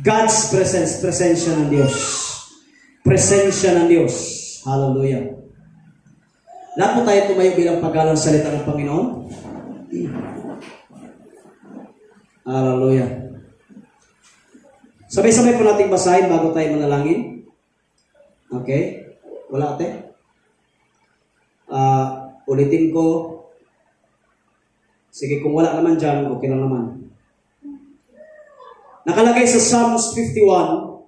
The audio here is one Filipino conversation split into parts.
God's presence, presensya ng Diyos. Presensya ng Diyos. Hallelujah. Lahat po tayo tumayo bilang paggalang salita ng Panginoon. Hallelujah. Sabay-sabay po nating basahin bago tayo manalangin. Okay? Wala ate? Ulitin ko. Sige, kung wala naman dyan, okay lang naman. Nakalagay sa Psalms 51,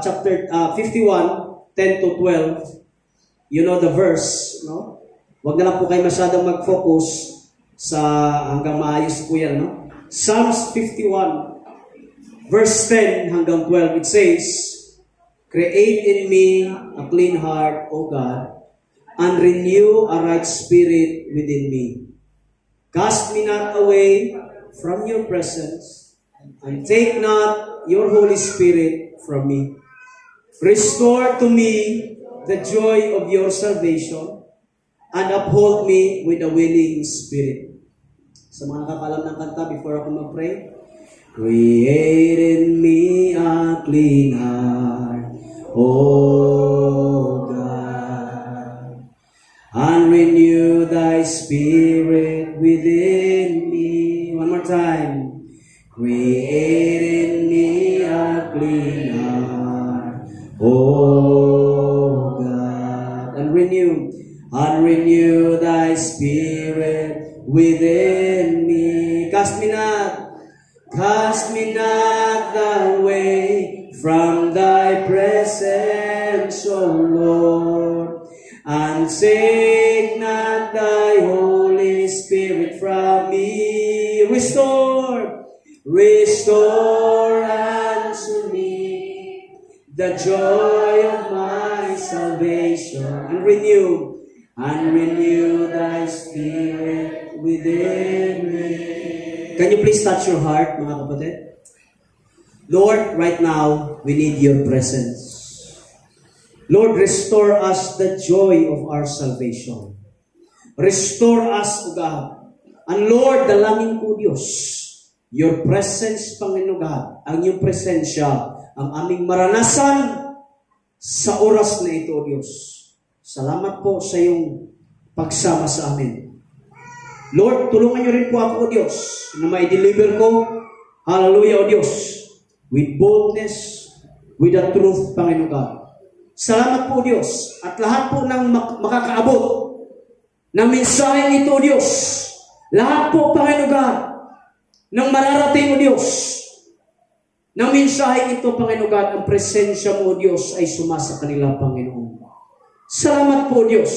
chapter 51, 10 to 12. You know the verse, no? Huwag na lang po kayo masyadong mag-focus sa hanggang maayos po yan, no? Psalms 51, verse 10 hanggang 12, it says, "Create in me a clean heart, O God, and renew a right spirit within me. Cast me not away from your presence, and take not your Holy Spirit from me. Restore to me the joy of your salvation, and uphold me with a willing spirit." Sa mga nakakalam ng kanta, before ako mag-pray, "Create in me a clean heart, O God, and renew thy spirit within me." One more time. "Create in me a clean heart, O God, and renew thy spirit within me. Cast me not away from thy presence, O Lord, and take not thy Holy Spirit from me. Restore unto me the joy of my salvation, and renew thy spirit within me." Can you please touch your heart, mga kapatid? Lord, right now, we need your presence. Lord, restore us the joy of our salvation. Restore us, O God. And Lord, dalangin ko, Diyos, your presence, Panginoon God, ang iyong presensya, ang aming maranasan sa oras na ito, O Diyos. Salamat po sa iyong pagsama sa amin. Lord, tulungan niyo rin po ako, O Diyos, na ma-deliver ko, hallelujah, O Diyos, with boldness, with the truth, Panginoon God. Salamat po, Diyos, at lahat po ng makakaabot ng mensaheng ito, O Diyos, lahat po, Panginoon God, ng mararating, O Diyos, ng mensaheng ito, Panginoon God, ang presensya mo, O Diyos, ay sumasa kanila, Panginoon. Salamat po, Diyos,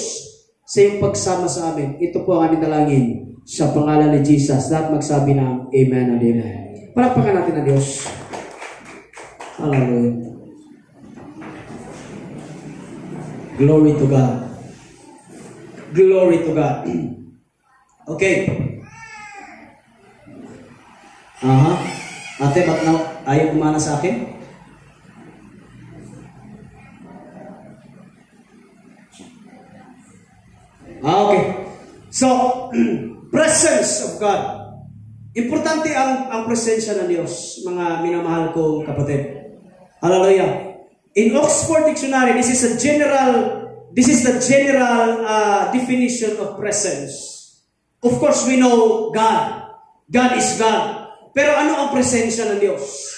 sa iyong pagsama sa amin. Ito po ang aming dalangin sa pangalan ni Jesus. Lahat magsabi ng Amen and Amen. Palakpakan natin ang Diyos. Hallelujah. Glory to God. Glory to God. Okay. Ate, ba't ayaw kumana sa akin? Okay. So, presence of God. Importante ang presensya ng Diyos, mga minamahal kong kapatid. Hallelujah. In Oxford Dictionary, this is the general definition of presence. Of course, we know God. God is God. Pero ano ang presensya ng Diyos?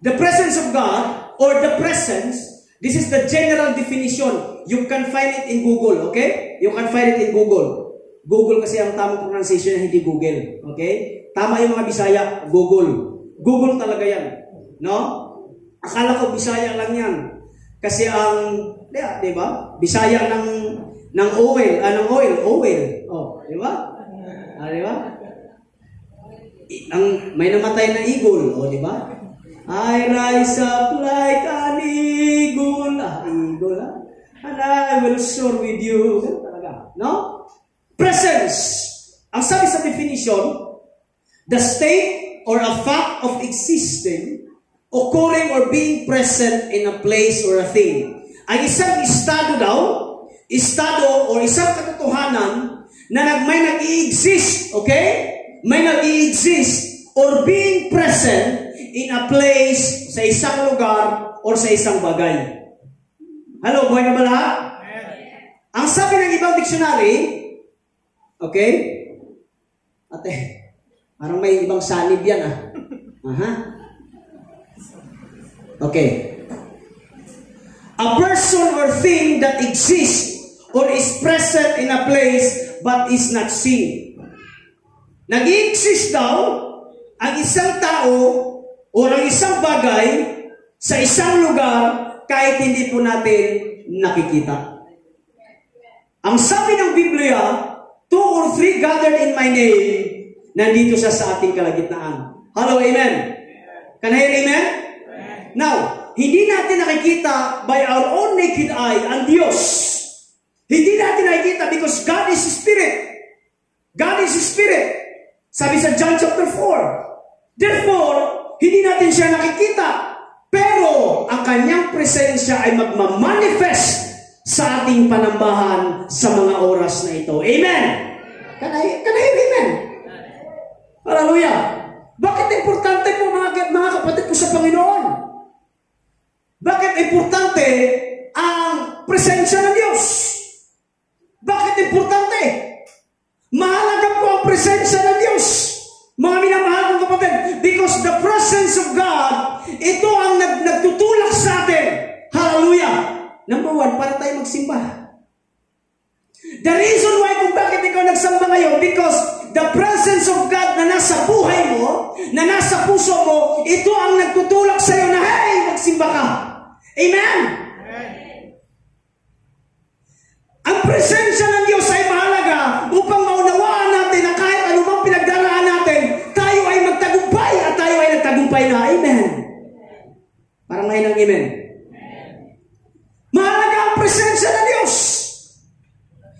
The presence of God, or the presence, this is the general definition. You can find it in Google, okay? You can find it in Google. Google kasi ang tamang pronunciation, hindi Google, okay? Tama yung mga Bisaya, Google. Google talaga yan, no? Akala ko Bisaya lang yan. Kasi ang, di ba? Bisaya ng oil. Oh, di ba? Di ba? May namatay na eagle, oh, di ba? I rise up like an eagle. Eagle, and I will soar with you. Talaga, no? Presence. Ang sabi sa definition, the state or a fact of existing, occurring or being present in a place or a thing. Ang isang estado daw, or isang katotohanan na may nag-i-exist, okay? May nag-i-exist or being present in a place, sa isang lugar, or sa isang bagay. Hello, buhay na ba lahat? Ang sabi ng ibang dictionary, okay? Ate, parang may ibang sanib yan Aha. Okay. A person or thing that exists or is present in a place but is not seen. Nag-i-exist daw ang isang tao o ang isang bagay sa isang lugar kahit hindi po natin nakikita. Ang sabi ng Biblia, 2 or 3 gathered in my name, nandito siya sa ating kalagitnaan. Hello, amen? Can I hear amen? Now, hindi natin nakikita by our own naked eye ang Diyos. Hindi natin nakikita because God is Spirit. God is Spirit. Sabi sa John chapter 4. Therefore, hindi natin siya nakikita. Pero, ang kanyang presensya ay magmamanifest sa ating panambahan sa mga oras na ito. Amen? Can I hear amen? Hallelujah. Bakit importante po mga kapatid po sa Panginoon? Bakit importante ang presensya ng Diyos? Bakit importante? Mahalaga po ang presensya ng Diyos. Mga minamahal kong kapatid, because the presence of God, ito ang nagtutulak sa atin. Hallelujah. Number 1, para tayo magsimba. The reason why kung bakit ikaw nagsamba ngayon, because the presence of God na nasa buhay mo, na nasa puso mo, ito ang nagtutulak sa iyo na, hey, magsimba ka. Amen? Ang presensya ng Diyos ay mahalaga upang maunawaan natin na kahit anumang pinagdaraan natin, tayo ay magtagumpay at tayo ay nagtagumpay na. Amen? Parang ngayon ang amen. Mahalaga ang presensya ng Diyos.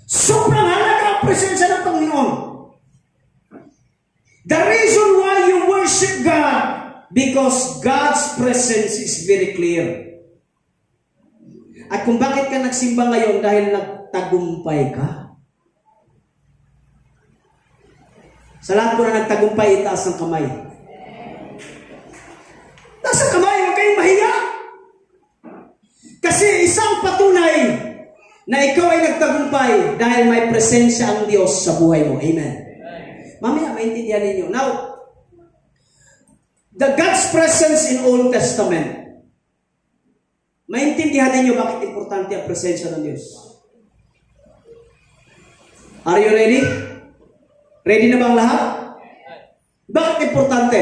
Sobrang halaga ang presensya ng Panginoon. The reason why you worship God, because God's presence is very clear. At kung bakit ka nagsimba ngayon, dahil nagtagumpay ka. Sa lahat ko na nagtagumpay, itaas ang kamay. Taas ang kamay, huwag kayong mahiya. Kasi isang patunay na ikaw ay nagtagumpay dahil may presensya ang Diyos sa buhay mo. Amen. Mamaya, maintindihan ninyo. Now, the God's presence in Old Testament. Maintindihan ninyo bakit importante ang presensya ng Diyos. Are you ready? Ready na bang lahat? Bakit importante?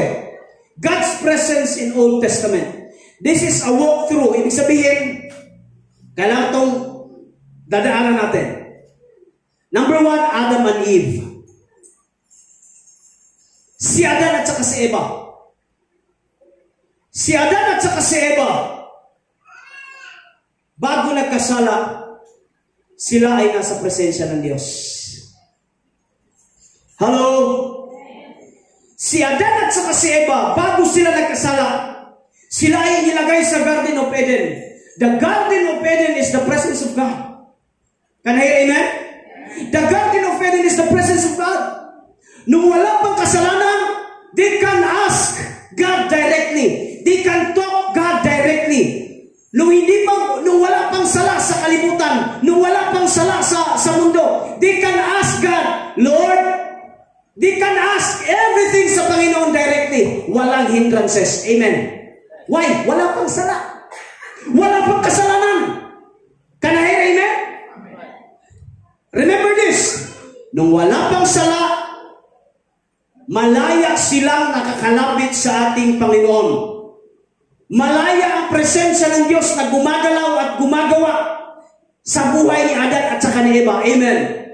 God's presence in Old Testament. This is a walkthrough. Ibig sabihin, kailangan itong dadaanan natin. Number 1, Adam and Eve. Si Adan at saka si Eva. Si Adan at saka si Eva, bago nagkasala, sila ay nasa presensya ng Diyos. Hello? Si Adan at saka si Eva, bago sila nagkasala, sila ay nilagay sa Garden of Eden. The Garden of Eden is the presence of God. Can I hear amen? The Garden of Eden is the presence of God. Nung wala pang kasalanan, they can ask God directly. They can talk God directly. Nung wala pang sala sa kalibutan, nung wala pang sala sa mundo, they can ask God, Lord, they can ask everything sa Panginoon directly. Walang hindrances. Amen. Why? Wala pang sala. Wala pang kasalanan. Can I hear amen? Remember this. Nung wala pang sala, malaya silang nakakalapit sa ating Panginoon. Malaya ang presensya ng Diyos na gumagalaw at gumagawa sa buhay ni Adan at saka ni Eva. Amen.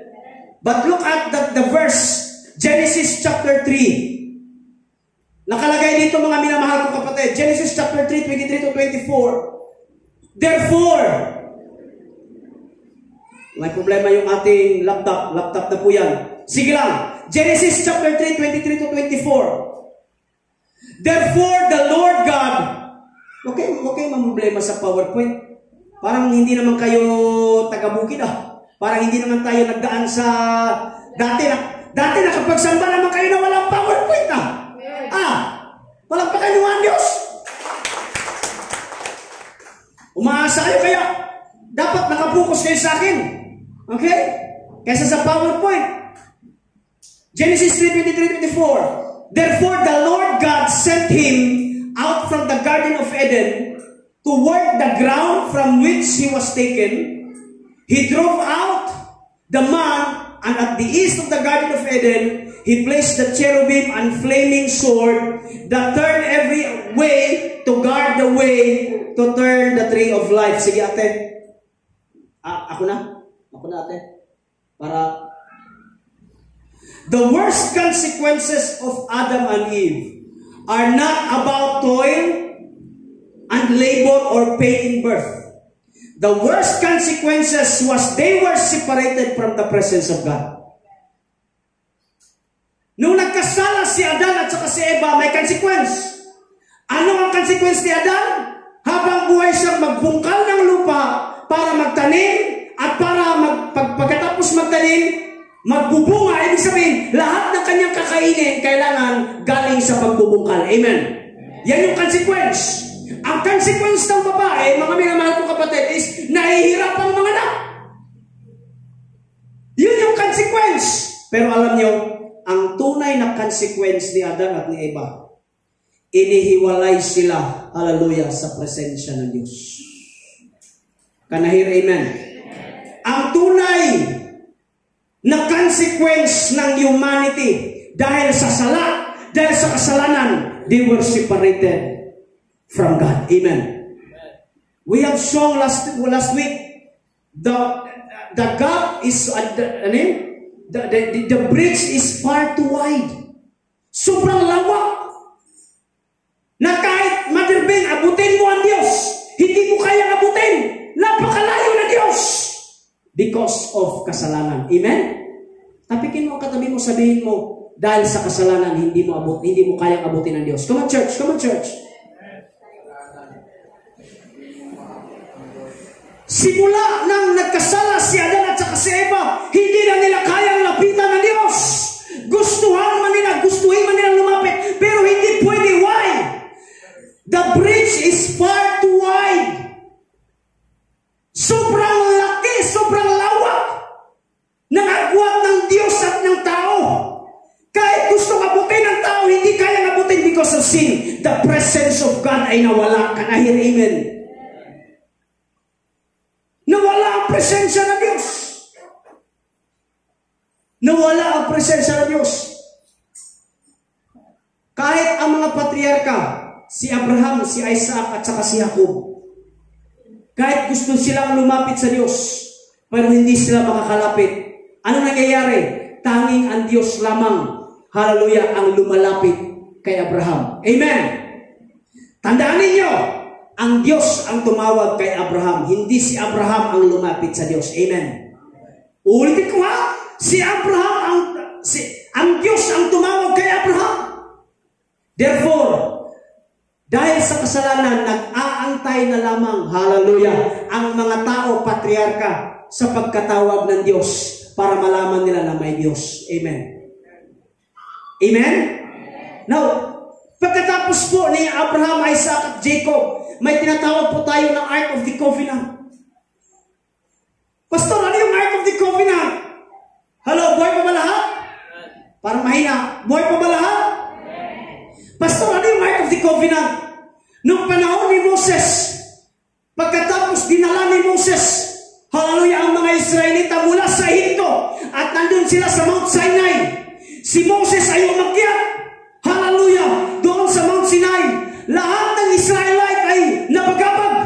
But look at the verse, Genesis chapter 3. Nakalagay dito mga minamahal kong kapatid. Genesis chapter 3, 23 to 24. Therefore, may problema yung ating laptop. Laptop na po yan. Sige lang. Genesis chapter 3, 23 to 24. Therefore, the Lord God, okay problema sa PowerPoint. Parang hindi naman kayo taga-bukid Parang hindi naman tayo nagdaan sa dati nakapagsamba naman kayo na walang PowerPoint Palagpakan niyo ang Diyos. Umaasa kayo, kaya dapat nakapokus kayo sa akin. Okay? Kaysa sa PowerPoint. Genesis 3:23-24. Therefore the Lord God sent him out from the Garden of Eden to work the ground from which he was taken. He drove out the man, and at the east of the Garden of Eden, he placed the cherubim and flaming sword that turned every way to guard the way to turn the tree of life. Sige ate. Ako na ate. Para the worst consequences of Adam and Eve are not about toil and labor or pain in birth. The worst consequences was they were separated from the presence of God. Nung nagkasala si Adan at saka si Eva, may consequence. Ano ang consequence ni Adan? Habang buhay siyang magbungkal ng lupa para magtanim at para pagkatapos magtanim, magbubunga. Ibig sabihin, lahat ng kanyang kakainin kailangan galing sa pagbubungkal. Amen. Yan yung consequence. Ang consequence ng babae, mga minamahal kong kapatid, is nahihirapang mga anak. Yun yung consequence. Pero alam nyo, ang tunay na consequence ni Adan at ni Eva, inihiwalay sila, hallelujah, sa presensya ng Diyos. Kanahir, amen. Ang tunay na consequence ng humanity dahil sa dahil sa kasalanan, they were separated from God. Amen. We have shown last week the gap is the bridge is far too wide. Sobrang lawak na kahit Mother Bing, abutin mo ang Diyos, hindi mo kayang abutin. Napakalayo na Diyos. Because of kasalanan. Amen? Tapikin mo ang katabi mo, sabihin mo, dahil sa kasalanan, hindi mo kayang abutin ng Diyos. Come on, church. Come on, church. Simula nang nagkasala si Adan at saka si Eva, hindi na nila kayang lapitan ng Diyos. Gustuhin man nila lumapit, pero hindi pwede. Why? The bridge is far too wide. Sobrang laki, sobrang lawak ng agwat ng Diyos at ng tao. Kahit gusto abutin ng tao, hindi kayang abutin because of sin. The presence of God ay nawala. Kanahir, amen. Nawala ang presensya ng Diyos. Nawala ang presensya ng Diyos. Kahit ang mga patriarka, si Abraham, si Isaac, at saka si Jacob, kahit gusto silang lumapit sa Diyos, pero hindi sila makakalapit. Ano nangyayari? Tanging ang Diyos lamang, hallelujah, ang lumalapit kay Abraham. Amen. Tandaan ninyo, ang Diyos ang tumawag kay Abraham, hindi si Abraham ang lumapit sa Diyos. Amen. Ulitin ko ha, ang Diyos ang tumawag kay Abraham. Therefore, dahil sa kasalanan, nag-aantay na lamang, hallelujah, ang mga tao, patriarka, sa pagkatawag ng Diyos para malaman nila na may Diyos. Amen. Amen? Now, pagkatapos po ni Abraham, Isaac at Jacob, may tinatawag po tayo ng Ark of the Covenant. Pastor, ano yung Ark of the Covenant? Hello, buhay pa ba lahat? Parang mahina. Buhay pa ba lahat? Pastor, ano yung Ark of the Covenant? Noong panahon ni Moses, pagkatapos dinala ni Moses, hallelujah, ang mga Israelita mula sa Ehipto, at nandun sila sa Mount Sinai. Si Moses ay umakyat, hallelujah, doon sa Mount Sinai. Lahat ng Israelite ay nabagabag,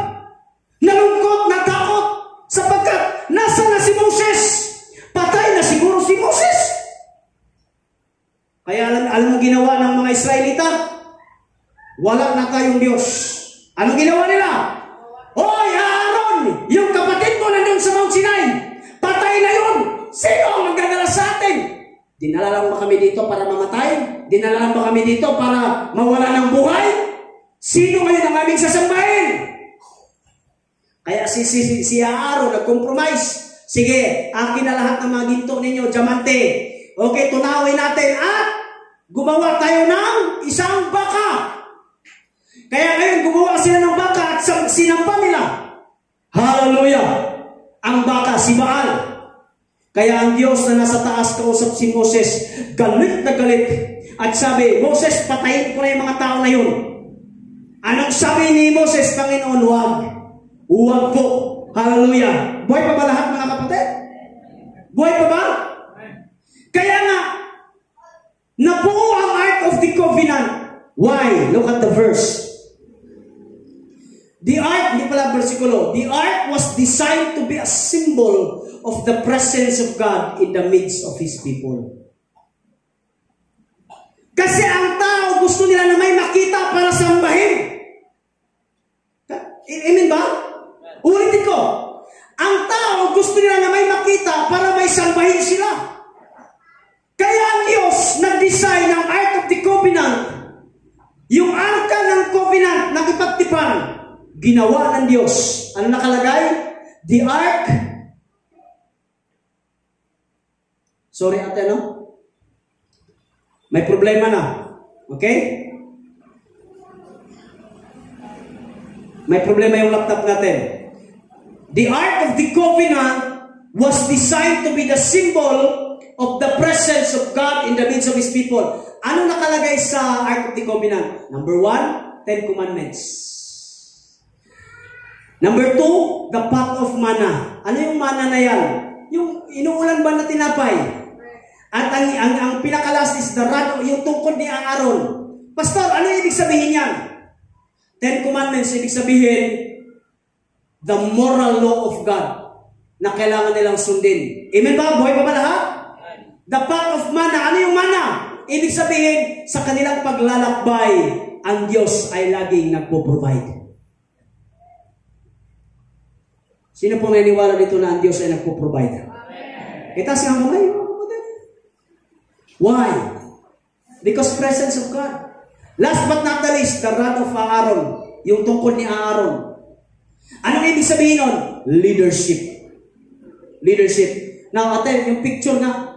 nalungkot, natakot, sapagkat nasa na si Moses? Patay na siguro si Moses. Kaya alam mo ginawa ng mga Israelita? Wala na tayong Diyos. Anong ginawa nila? Hoy, Aaron! Yung kapatid mo nandun sa Mount Sinai. Patay na yun! Sino ang magdadala sa atin? Dinala lang ba kami dito para mamatay? Dinala lang ba kami dito para mawala ng buhay? Sino ngayon ang aming sasambahin? Kaya si Aaron nag-compromise. Sige, akin na lahat ng mga ginto ninyo, diamante. Okay, tunawin natin at gumawa tayo ng isang baka. Kaya ngayon, gumawa sila ng baka at sinampa nila. Hallelujah! Ang baka, si Baal. Kaya ang Diyos na nasa taas kausap si Moses, galit na galit. At sabi, Moses, patayin ko na yung mga tao na yun. Anong sabi ni Moses, Panginoon, huwag. Huwag po. Hallelujah. Buhay pa ba lahat, mga kapatid? Buhay pa ba? Kaya nga, nabuo ang Ark of the Covenant. Why? Look at the verse. The Ark, hindi pala versikulo, the Ark was designed to be a symbol of the presence of God in the midst of His people. Kasi ang tao gusto nila na may makita para sambahin. Amen ba? Ulitin ko. Ang tao gusto nila na may makita para may sambahin sila. Kaya ang Diyos nag-design ng Ark of the Covenant. Yung Arka ng Covenant, nakipagtipan, ginawa ng Diyos. Ano nakalagay? The Ark. Sorry ate, no? May problema na. Okay? May problema yung laptop natin. The Ark of the Covenant was designed to be the symbol of the presence of God in the midst of His people. Ano nakalagay sa Ark of the Covenant? Number 1, 10 Commandments. Number 2, the pot of manna. Ano yung manna na yan? Yung inuulan ba na tinapay? At ang pinakalas is the rod, yung tungkod ni Aaron. Pastor, ano ibig sabihin yan? 10 Commandments, ibig sabihin, the moral law of God na kailangan nilang sundin. Amen ba? Buhay pa ba lahat? The pot of manna. Ano yung manna? Ibig sabihin, sa kanilang paglalakbay, ang Diyos ay laging nagpo-provide. Sino pong naniniwala dito na ang Diyos ay nagpo-provide? Itaas nga kamay. Why? Because presence of God. Last but not the least, the rod of Aaron. Yung tungkod ni Aaron. Anong ibig sabihin nun? Leadership. Leadership. Now, ate, yung picture na,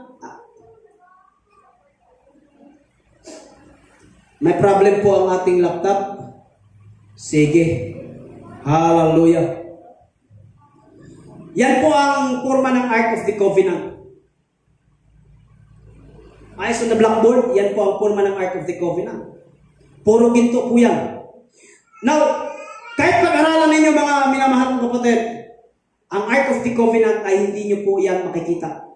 may problem po ang ating laptop. Sige. Hallelujah. Yan po ang forma ng Ark of the Covenant. Ayos on the blackboard, yan po ang forma ng Ark of the Covenant. Puro ginto po yan. Now, kahit pag-aralan ninyo mga minamahal kong kapatid, ang Ark of the Covenant ay hindi nyo po yan makikita.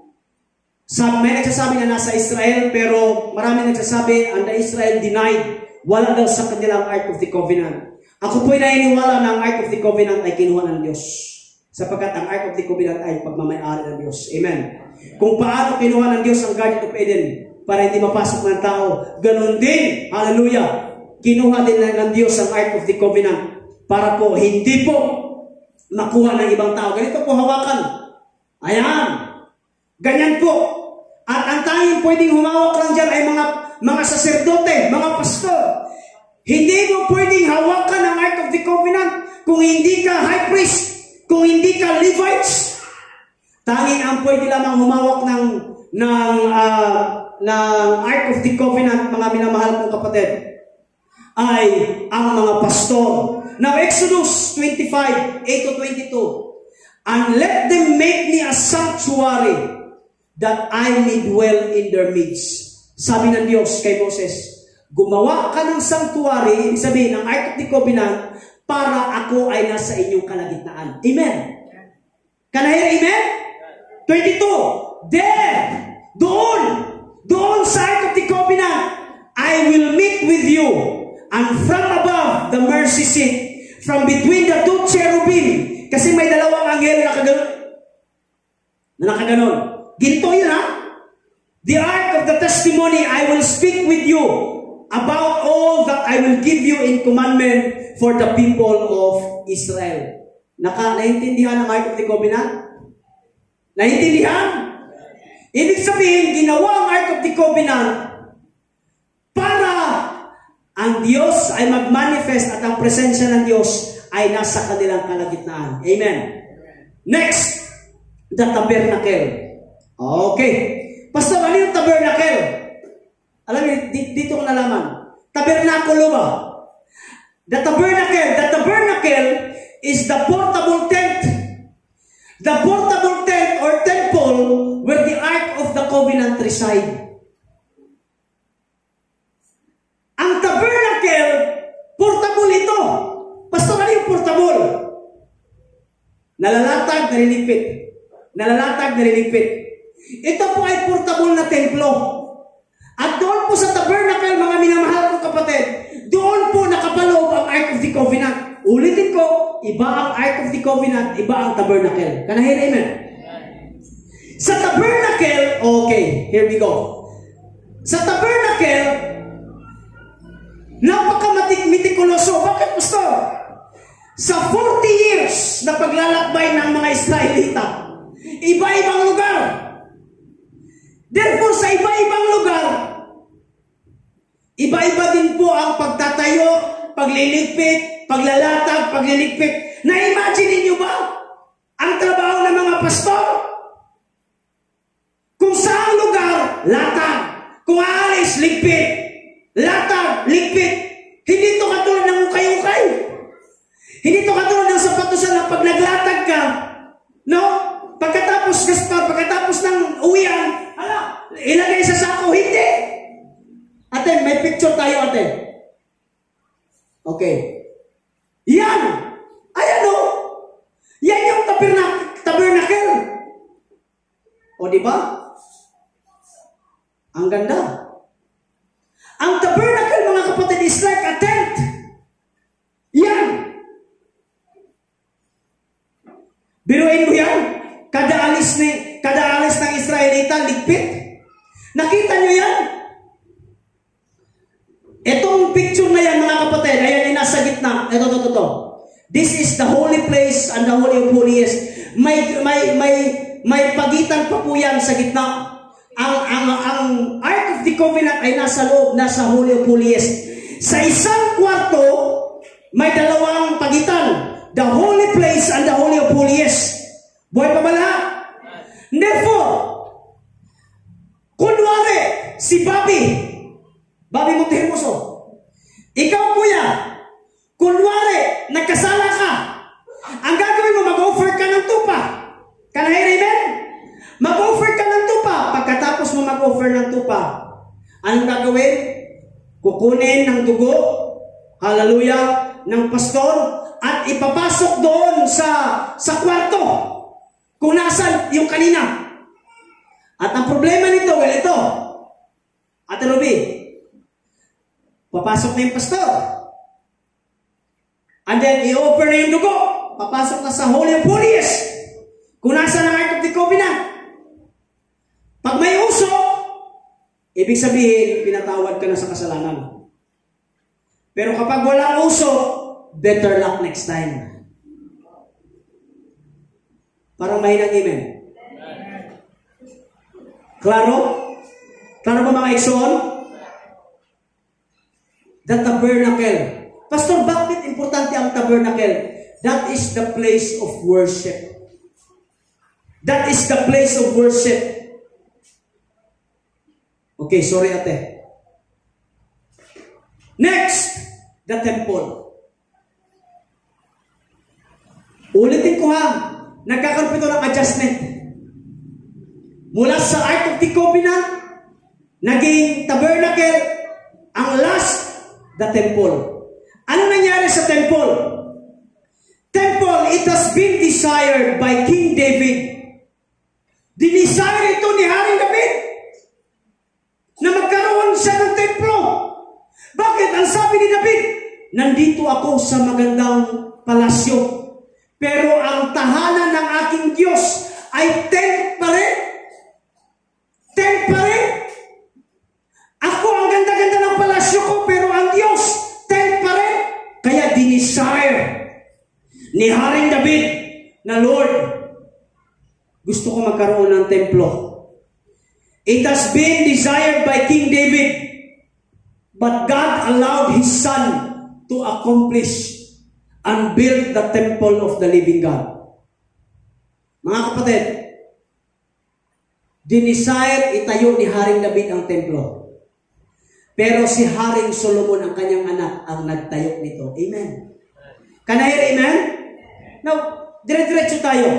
May nagsasabi na nasa Israel, pero marami nagsasabi, and the Israel denied, wala daw sa kanilang Ark of the Covenant. Ako po'y naniniwala na ang Ark of the Covenant ay kinuha ng Diyos. Sapagkat ang Ark of the Covenant ay pagmamayari ng Diyos. Amen. Kung paano kinuha ng Diyos ang Garden of Eden para hindi mapasok ng tao, ganun din, hallelujah, kinuha din ng Diyos ang Ark of the Covenant para po hindi po makuha ng ibang tao. Ganito po hawakan. Ayan. Ganyan po. At ang tanging pwedeng humawak lang dyan ay mga saserdote, mga pastor. Hindi mo pwedeng hawakan ang Ark of the Covenant kung hindi ka high priest, kung hindi ka Levites. Tanging ang pwede lamang humawak ng Ark of the Covenant, mga minamahal kong kapatid, ay ang mga pastor. Now, Exodus 25, 8-22. And let them make me a sanctuary that I may dwell in their midst. Sabi ng Diyos kay Moses, gumawa ka ng sanctuary, ibig sabihin, ng Ark of the Covenant, para ako ay nasa inyong kalagitnaan. Amen? Can I hear amen? 22. There, doon sa Ark of the Covenant, I will meet with you, and from above the mercy seat, from between the two cherubim, kasi may dalawang anghel na nakaganon. Ginto yun, ha? The Ark of the Testimony, I will speak with you about all that I will give you in commandment for the people of Israel. Naintindihan ang Ark of the Covenant? Naintindihan? Ibig sabihin, ginawa ang Ark of the Covenant para ang Diyos ay mag-manifest at ang presensya ng Diyos ay nasa kanilang kalagitnaan. Amen. Next, the tabernacle. Okay. Pastor, ano yung tabernacle? Alam niyo, dito ko nalaman. Tabernakulo ba? The tabernacle is the portable tent. The portable tent or temple where the Ark of the Covenant reside. Ang tabernacle, portable ito. Pastor, ano yung portable? Nalalatag, nalilipit. Nalalatag, nalilipit. Ito po ay portable na templo. At doon po sa tabernacle, mga minamahal kong kapatid, doon po nakapaloob ang Ark of the Covenant. Ulitin ko, iba ang Ark of the Covenant, iba ang tabernacle. Can I hear amen? Sa tabernacle, okay, here we go. Sa tabernacle, napaka-mitikuloso. Bakit, Pastor? Sa 40 years na paglalakbay ng mga Israelita, iba-ibang lugar. Therefore, sa iba-ibang lugar, iba-iba din po ang pagtatayo, pagliligpit, paglalatag, pagliligpit. Na-imagine niyo ba ang trabaho ng mga pastor? Kung saan lugar, latag. Kung aalis, ligpit. Latag, ligpit. Hindi ito katulad ng ukay-ukay. Hindi ito katulad ng sapatusan na pag naglatag ka, no? Pagkatapos, Gaspar, pagkatapos ng uwian, ilagay sa sako. Hindi. Ate, may picture tayo, ate. Okay. Yan. Ayan o. Yan yung tabernacle. O, diba? Ang ganda. Ang tabernacle, mga kapatid, is like a tent. Yan. Biruin mo yan. Kada alis ng Israelita, ligpit. Nakita nyo yan? Itong picture na yan, mga kapatid, ayan yung nasa gitna. Ito. This is the holy place and the holy of holiest. May pagitan pa po yan sa gitna. Ang Ark of the Covenant ay nasa loob, nasa holy of holiest. Sa isang kwarto, may dalawang pagitan. The holy place and the holy of holiest. Buhay pa ba lahat? Therefore, kunwari, si Bobby Montehermoso, ikaw kuya, kunwari, nagkasala ka, ang gagawin mo, mag-offer ka ng tupa. Can I hear amen? Mag-offer ka ng tupa. Pagkatapos mo mag-offer ng tupa, anong gagawin? Kukunin ng dugo, hallelujah, ng pastor, at ipapasok doon sa kwarto kung nasan yung kanina. At ang problema nito, well, ito, Ate Ruby, papasok na yung pastor. And then, i-offer na yung dugo. Papasok na sa Holy of Holies. Kung nasa ng Ark of the Covenant. Pag may uso, ibig sabihin, pinatawad ka na sa kasalanan. Pero kapag walang uso, better luck next time. Parang mahinang amen. Klaro? Klaro ba mga Exxon? The tabernacle. Pastor, bakit importante ang tabernacle? That is the place of worship. That is the place of worship. Okay, sorry ate. Next, the temple. Ulitin ko ha. Nagkakaroon ito ng adjustment. Mula sa Ark of the Covenant, naging tabernacle, ang last, the temple. Ano nangyari sa temple? Temple, it has been desired by King David. Dinesire ito ni Haring David na magkaroon siya ng templo. Bakit? Ang sabi ni David, nandito ako sa magandang palasyo. Pero ang tahanan ng aking Diyos ay tent pa rin. Tent pa rin. Ako ang ganda-ganda ng palasyo ko, pero ang Diyos, tent pa rin. Kaya dinesire ni Haring David na Lord, gusto ko magkaroon ng templo. It has been desired by King David, but God allowed His Son to accomplish and build the temple of the living God. Mga kapatid, dinesire itayo ni Haring David ang templo. Pero si Haring Solomon, ang kanyang anak, ang nagtayo nito. Amen. Can I hear amen? Now, dire-diretso tayo.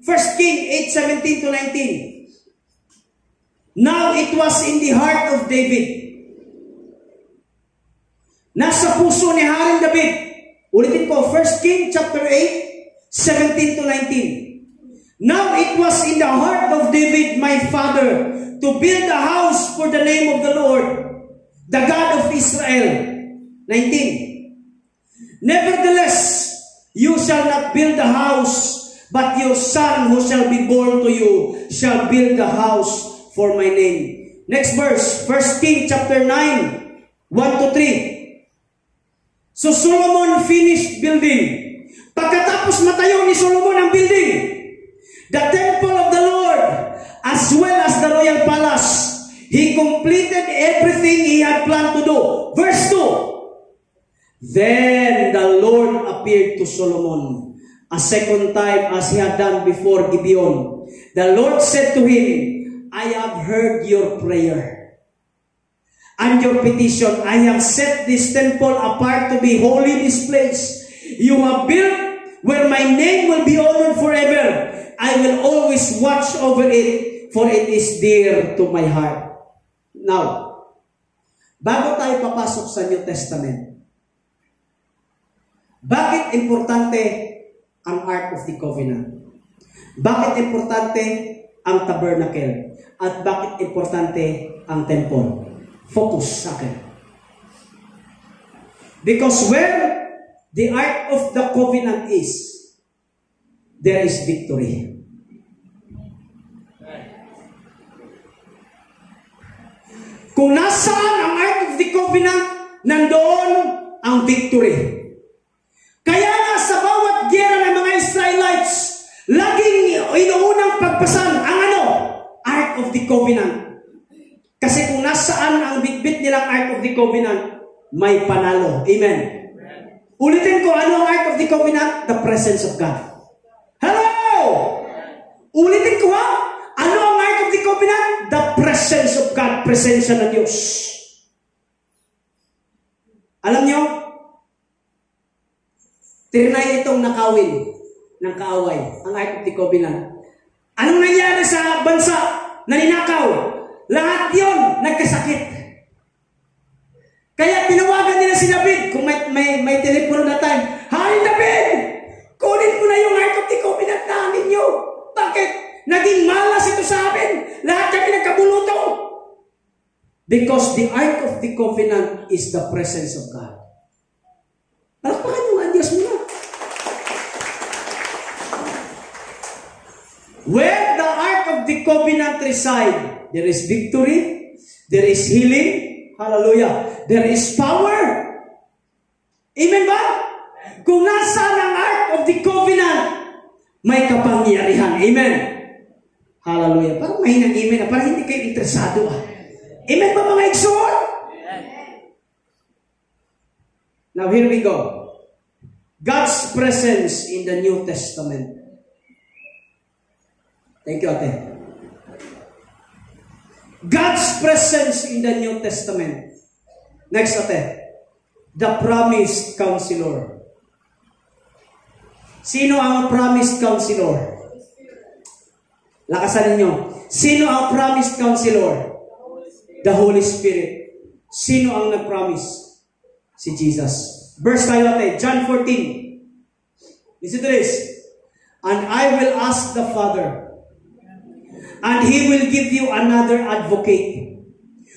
1 King 8:17 to 19. Now it was in the heart of David. Nasa puso ni Haring David. Ulitin ko, 1 King chapter 8:17 to 19. Now it was in the heart of David, my father, to build a house for the name of the Lord, the God of Israel. 19. Nevertheless, you shall not build a house, but your son who shall be born to you shall build a house for my name. Next verse, 1 King chapter 9, 1 to 3. So Solomon finished building. Pagkatapos matayo ni Solomon ang building, the temple of the Lord, as well as the royal palace, he completed everything he had planned to do. Verse 2. Then the Lord appeared to Solomon a second time as he had done before Gibeon. The Lord said to him, I have heard your prayer and your petition. I have set this temple apart to be holy, this place. You have built where my name will be honored forever. I will always watch over it, for it is dear to my heart. Now, bago tayo papasok sa New Testament, bakit importante ang Ark of the Covenant? Bakit importante ang tabernacle? At bakit importante ang temple? Focus sa akin. Because where the Ark of the Covenant is, there is victory. Kung nasaan ang Ark of the Covenant, nandoon ang victory. Kaya nga sa bawat giyera ng mga Israelites, laging inuunang pagpasan ang Ark of the Covenant. Kasi kung nasaan ang bitbit nilang Ark of the Covenant, may panalo. Amen. Ulitin ko, ano ang Ark of the Covenant? The presence of God. Hello! Ulitin ko ha? Ano ang Ark of the Covenant? The presence of God. Presensya ng Diyos. Alam nyo, tirinay itong nakawin ng kaaway, ang Ark of the Covenant. Anong nangyari sa bansa na ninakaw? Lahat yon nagkasakit. Kaya tinawagan nila si David, kung may telepono na time, Haring David, kunin mo na yung Ark of the Covenant namin nyo. Bakit? Naging malas ito sa amin. Lahat kami nagkabuluto. Because the Ark of the Covenant is the presence of God. Palakpakan yung Diyos mo na. Where the Ark of the Covenant reside, there is victory, there is healing, hallelujah, there is power. Amen ba? Kung nasaan ang Ark of the Covenant, may kapangyarihan. Amen. Hallelujah. Parang mahinang amen. Parang hindi kayo interesado. Amen ba mga igsoon? Now here we go. God's presence in the New Testament. Thank you, Ate. God's presence in the New Testament. Next, Ate. The promised counselor. Sino ang promised counselor? Lakasan ninyo. Sino ang promised counselor? The Holy Spirit. Sino ang nag-promise? Si Jesus. Verse tayo, Ate. John 14. Listen to this. And I will ask the Father, and He will give you another advocate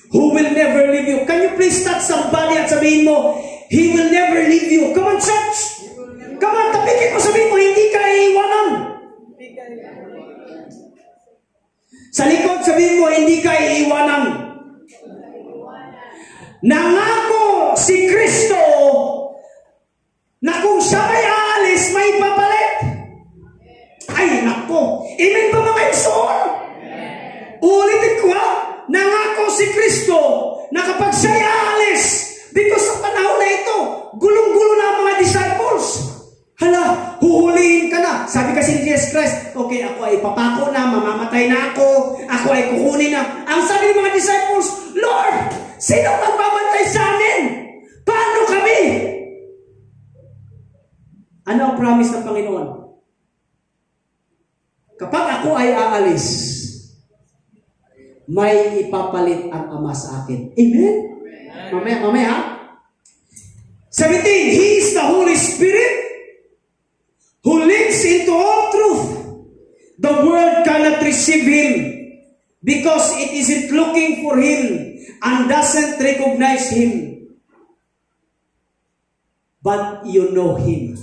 who will never leave you. Can you please touch somebody at sabihin mo, He will never leave you. Come on, church. Come on, tapikin mo, sabihin mo, hindi ka iiwanan. Sa likod, sabihin mo, hindi ka iiwanan. Nangako si Kristo na kung siya may aalis, may papalit. Ay, nako. Amen ba mga igsoon? Ulitin ko ha, nangako si Kristo na kapag siya'y aalis, because sa panahon na ito, gulong-gulo na ang mga disciples. Hala, huhulihin ka na. Sabi kasi ni Jesus Christ, okay, ako ay papako na, mamamatay na ako ay kukunin na. Ang sabi ng mga disciples, Lord, Lord, sino magbabantay sa amin? Paano kami? Ano ang promise ng Panginoon? Kapag ako ay aalis, may ipapalit ang Ama sa akin. Amen? Mamaya. 17, He is the Holy Spirit who leads into all truth. The world cannot receive Him because it isn't looking for Him and doesn't recognize Him. But you know Him.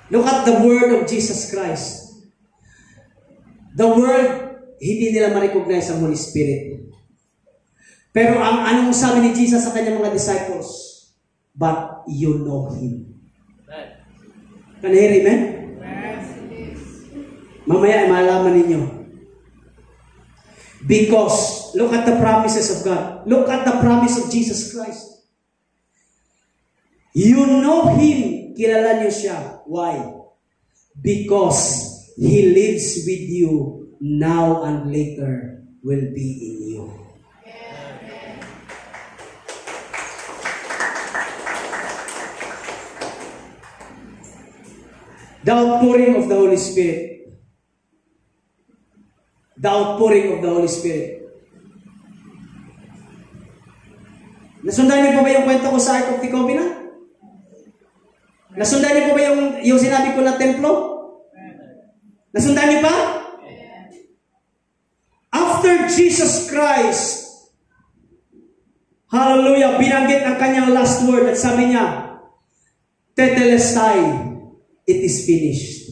Look at the word of Jesus Christ. The word, hindi nila ma-recognize ang Holy Spirit. Pero anong sabi ni Jesus sa kanyang mga disciples? But you know Him. Can you hear Amen? Mamaya ay malaman ninyo. Because, look at the promises of God. Look at the promise of Jesus Christ. You know Him. Kilala niyo siya. Why? Because He lives with you now and later will be in you. The outpouring of the Holy Spirit. The outpouring of the Holy Spirit. Nasundan niyo pa ba yung kwento ko sa Ark of the Covenant? Nasundan niyo po ba yung sinabi ko na templo? Nasundan niyo pa? After Jesus Christ, hallelujah, binanggit ang kanyang last word at sabi niya, Tetelestai, it is finished.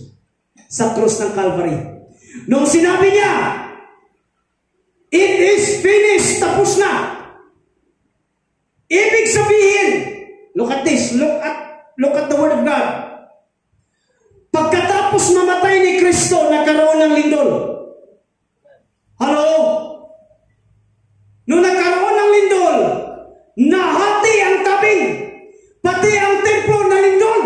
Sa krus ng Calvary. Nung sinabi niya, it is finished, tapos na. Ibig sabihin, look at this, Look at the Word of God. Pagkatapos mamatay ni Kristo, nagkaroon ng lindol. Hello? Nung nagkaroon ng lindol, nahati ang tabing, pati ang templo na lindol.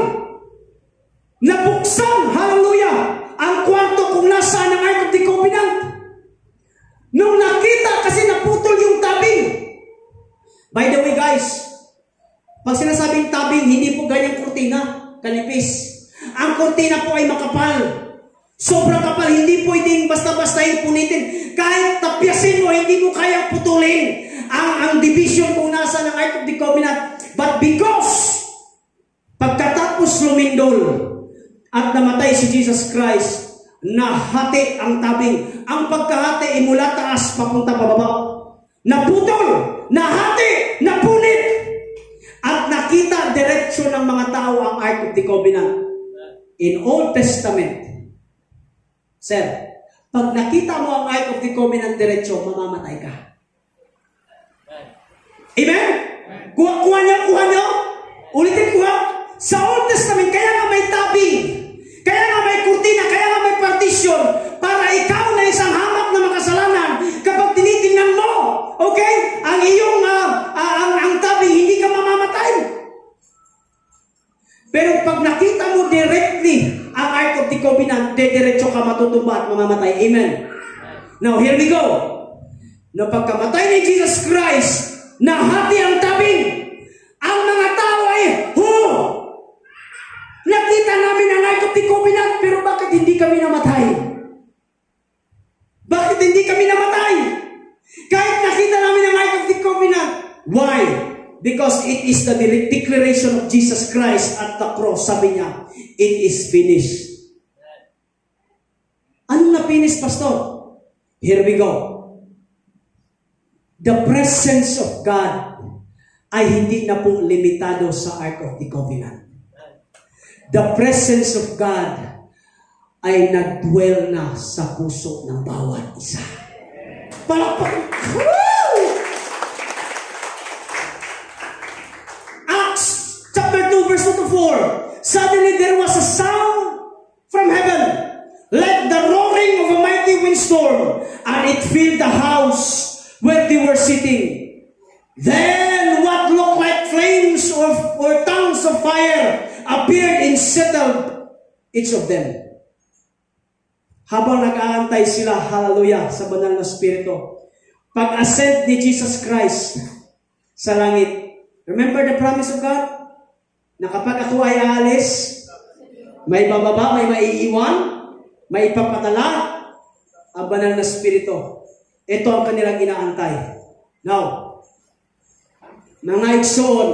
Nabuksan, hallelujah, ang kwarto kung nasaan ang Ark of the Covenant. Nung nakita, kasi naputol yung tabing. By the way, guys, pag sinasabing tabing, hindi po ganyang kurtina, kanipis. Ang kurtina po ay makapal. Sobrang kapal, hindi pwedeng basta-basta punitin. Kahit tapyasin mo, hindi mo kayang putulin ang division kung nasa ng Ark of the Covenant. But because, pagkatapos lumindol at namatay si Jesus Christ, nahati ang tabing. Ang pagkahati ay mula taas papunta pababa. Naputol, nahati, napunit. At nakita diretsyo ng mga tao ang Ark of the Covenant. In Old Testament, sir, pag nakita mo ang Ark of the Covenant diretsyo, mamamatay ka. Amen? Kuha niyo? Ulitin kuha. Sa Old Testament, kaya nga may tabing, kaya nga may kurtina, kaya nga may partition, para ikaw na isang hamak na makasalanan, kapag tinitingnan mo, okay, ang iyong ang tabing, hindi ka mamamatay. Pero pag nakita mo directly ang Ark of the Covenant, diretso ka matutumba at mamamatay. Amen. Now, here we go. No, pagkamatay ni Jesus Christ, nahati ang tabing. Ang mga tao ay, nakita namin ang Ark of the Covenant, pero bakit hindi kami namatay? Bakit hindi kami namatay? Kahit nakita namin ang Ark of the Covenant. Why? Because it is the declaration of Jesus Christ at the cross. Sabi niya, it is finished. Anong na-finish, Pastor? Here we go. The presence of God ay hindi na po limitado sa Ark of the Covenant. The presence of God ay nagdwell na sa puso ng bawat isa. Palakpak! Acts chapter 2 verse 2 to 4. Suddenly there was a sound from heaven, like the roaring of a mighty windstorm, and it filled the house where they were sitting. Then what looked like flames or tongues of fire appeared and settled each of them. habang nag-aantay sila, hallelujah, sa banal na Espiritu. Pag-ascend ni Jesus Christ sa langit. Remember the promise of God? Na kapag ako ay aalis, may bababa, may maiiwan, may ipapatala, ang banal na Espiritu. Ito ang kanilang inaantay. Now, mga igsoon,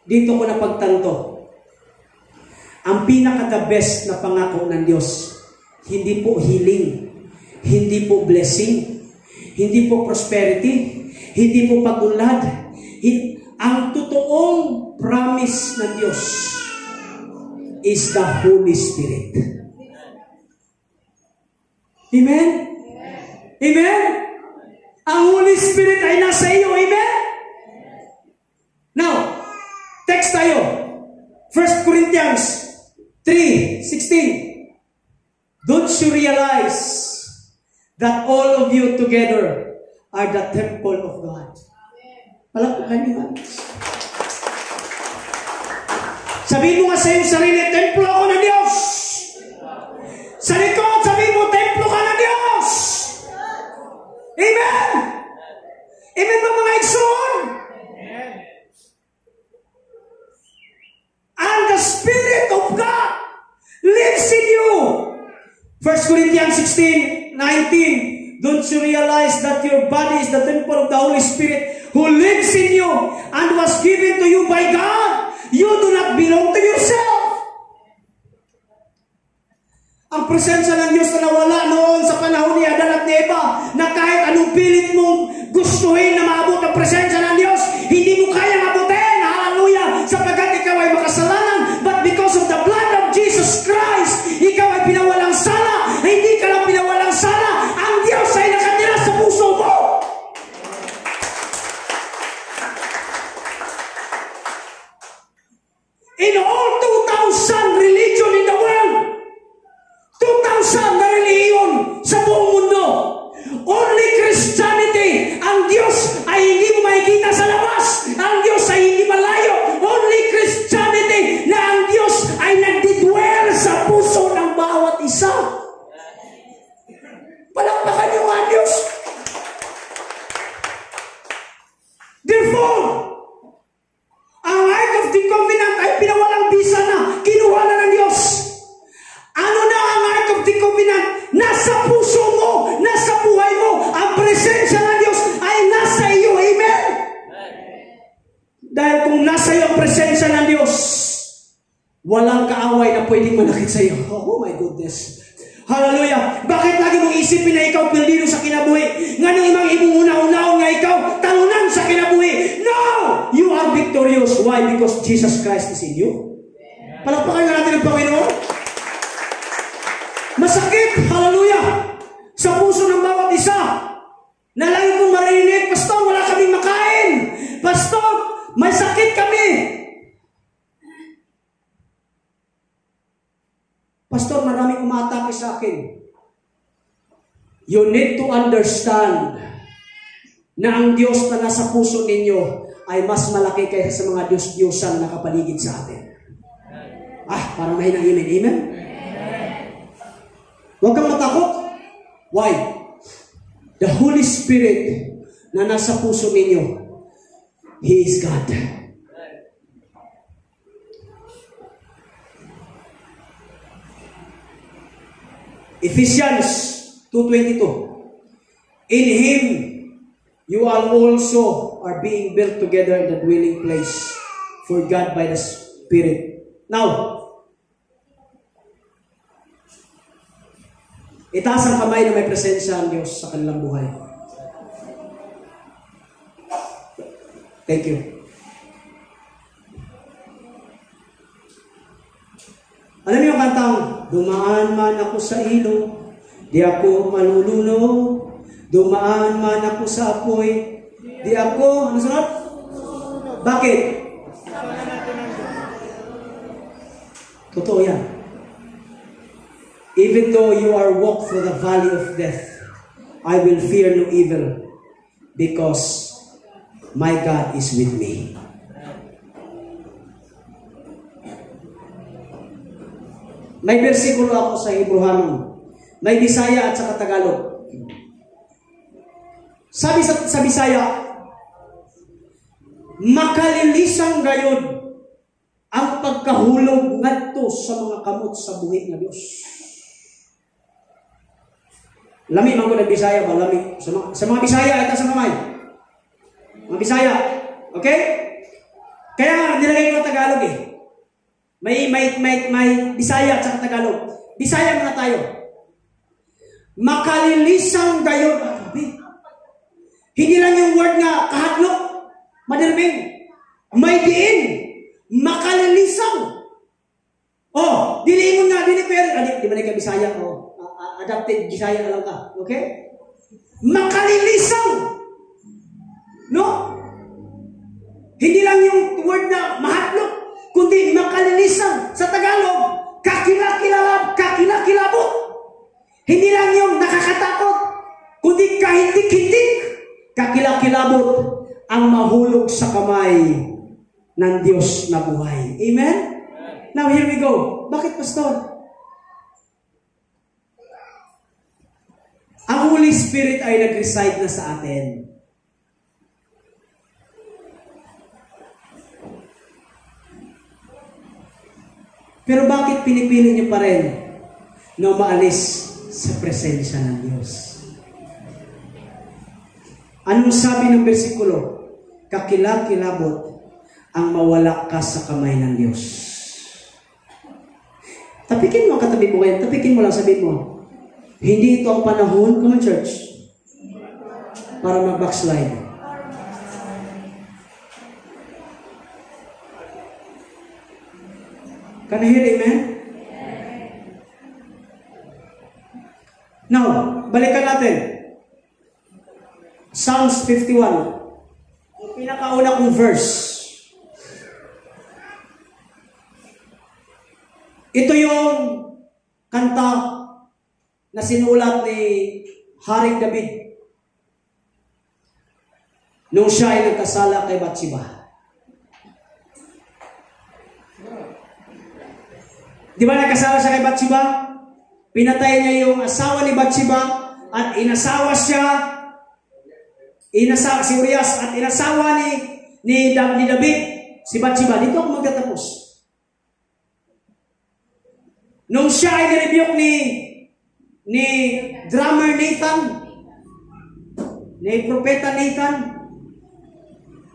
dito ko napagtanto, ang pinaka-the best na pangako ng Diyos, hindi po healing, hindi po blessing, hindi po prosperity, hindi po pag-unlad. Ang totoong promise ng Diyos is the Holy Spirit. Amen? Amen? Ang Holy Spirit ay nasa iyo. Amen? Now, text tayo. 1 Corinthians 3:16. Don't you realize that all of you together are the temple of God? Palakpakan niyo. Sabihin mo nga sa iyong sarili, templo ako ng Diyos. Sa likod, sabihin mo, templo ka ng Diyos. Amen? Amen ba mga igsoon? And the Spirit of God lives in you. 1 Corinthians 16:19. Don't you realize that your body is the temple of the Holy Spirit who lives in you and was given to you by God? You do not belong to yourself. Ang presensya ng Diyos na nawala noon sa panahon ni Adan at Eva, na kahit anong pilit mong gustuhin na maabot ang presensya ng Diyos, hindi mo kayang abutin. Hallelujah! Sapagkat ikaw ay makasalanan, but because of the blood of Jesus Christ, ikaw ay pinawalang sala. Hindi ka lang pinawalang sala, ang Diyos ay nakatira sa puso mo. In all 2,000 religion in the world, 2,000 na reliyon sa buong mundo, only Christianity, ang Diyos ay hindi mo makikita sa labas, ang Diyos ay hindi malayo. Only Christianity na ang Diyos ay nagdidwell sa puso ng bawat isa. Palakpakan niyo ang Diyos. Therefore, ang Ark of the Covenant ay pinawalang bisa na, kinuha na ng Diyos. Ano na ang Ark of the Covenant? Nasa puso mo, nasa buhay mo. Ang presensya ng Diyos ay nasa iyo. Amen? Dahil kung nasa iyo ang presensya ng Diyos, walang kaaway na pwedeng manakit sa iyo. Oh my goodness. Hallelujah. Bakit lagi mong isipin na ikaw pildido sa kinabuhi? Nga nang imang imong nga ikaw talunan sa kinabuhi. No! You are victorious. Why? Because Jesus Christ is in you. Palakpakan na natin ang Panginoon. Masakit, hallelujah, sa puso ng bawat isa. Na lagi kong marinig, Pastor, wala kaming makain. Pastor, may sakit kami. Pastor, maraming umatake sa akin. You need to understand na ang Diyos na nasa puso ninyo ay mas malaki kaysa sa mga Diyos-Diyosan na nakapaligid sa atin. Parang may nang amen. Amen? Huwag kang matakot. Why? The Holy Spirit na nasa puso ninyo, He is God. Ephesians 2:22. In Him, you all also are being built together in the dwelling place for God by the Spirit. Now, itaas ang kamay na may presensya ang Diyos sa kanilang buhay. Thank you. Alam niyo ang kantang, dumaan man ako sa ilog, di ako malulunod. Dumaan man ako sa apoy, di ako, ano sunod? Bakit? Totoo yan. Even though you are walk through the valley of death, I will fear no evil, because my God is with me. May bersikulo ako sa Hebrew, may Bisaya at saka Tagalog. Sabi sa Bisaya, makalilisang gayud ang pagkahulog ngadto sa mga kamot sa buhi nga Dios. Lami man ko na Bisaya ba? Lami. Sa mga Bisaya, ito sa kamay. Mga Bisaya. Okay? Kaya nga, nilagay ko Tagalog eh. May Bisaya at saka Tagalog. Bisaya muna tayo. Makalilisang gayod. Hindi lang yung word nga kahadlok. Madirming. May diin. Makalilisang. Oh, diliingon nga, di ba na ka Bisaya? Oh, adapted Bisaya na lang ka. Okay? Makalilisang. No? Hindi lang yung word na mahadlok, kundi makalilisang. Sa Tagalog, kakilakilabot. Hindi lang yung nakakatakot, kundi kahindik-hindik. Kakilakilabot ang mahulog sa kamay ng Diyos na buhay. Amen? Now, here we go. Bakit, Pastor? Ang Holy Spirit ay nag-reside na sa atin. Pero bakit pinipili niyo pa rin na maalis sa presensya ng Diyos? Anong sabi ng bersikulo? Kakilakilabot ang mawala ka sa kamay ng Diyos. Tapikin mo ang katabi mo ngayon. Tapikin mo lang, sabihin mo, hindi ito ang panahon, come on church, para mag-backslide. Can you hear amen? Now, balikan natin. Psalms 51. Yung pinakauna kong verse. Ito yung kanta na sinulat ni Haring David nung siya ay nagkasala kay Bathsheba. Di ba nagkasala siya kay Bathsheba? Pinatay niya yung asawa ni Bathsheba at inasawa si Urias at inasawa ni David si Bathsheba. Dito ako magtatapos. Nung siya ay nirebuke ni drummer Nathan, ni propeta Nathan,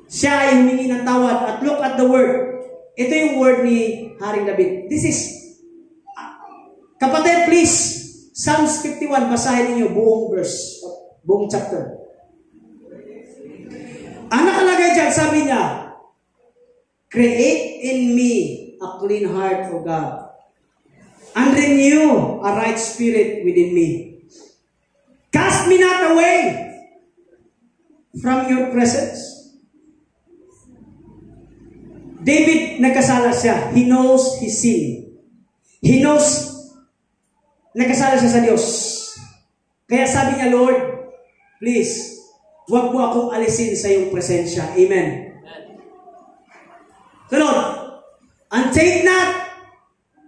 siya ay humingi ng tawad at look at the word. Ito yung word ni Haring David. This is, kapatid, please, Psalms 51, basahin niyo buong verse, buong chapter. Ang nakalagay dyan, sabi niya, create in me a clean heart, O God, and renew a right spirit within me. Cast me not away from your presence. David, nagkasala siya. He knows his sin. He knows, nagkasala siya sa Diyos. Kaya sabi niya, Lord, please, huwag mo akong alisin sa iyong presensya. Amen. Sunod, and take not,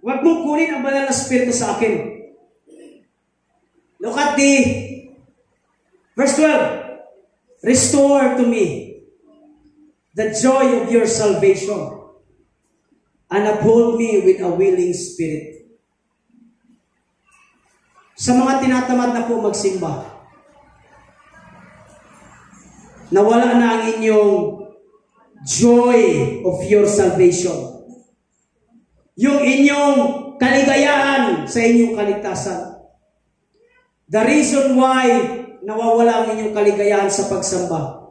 huwag mong kunin ang banal na spirito sa akin. Look at the verse 12. Restore to me the joy of your salvation and uphold me with a willing spirit. Sa mga tinatamad na po magsimba, nawala na ang inyong joy of your salvation. Yung inyong kaligayahan sa inyong kaligtasan. The reason why nawawala ang inyong kaligayahan sa pagsamba,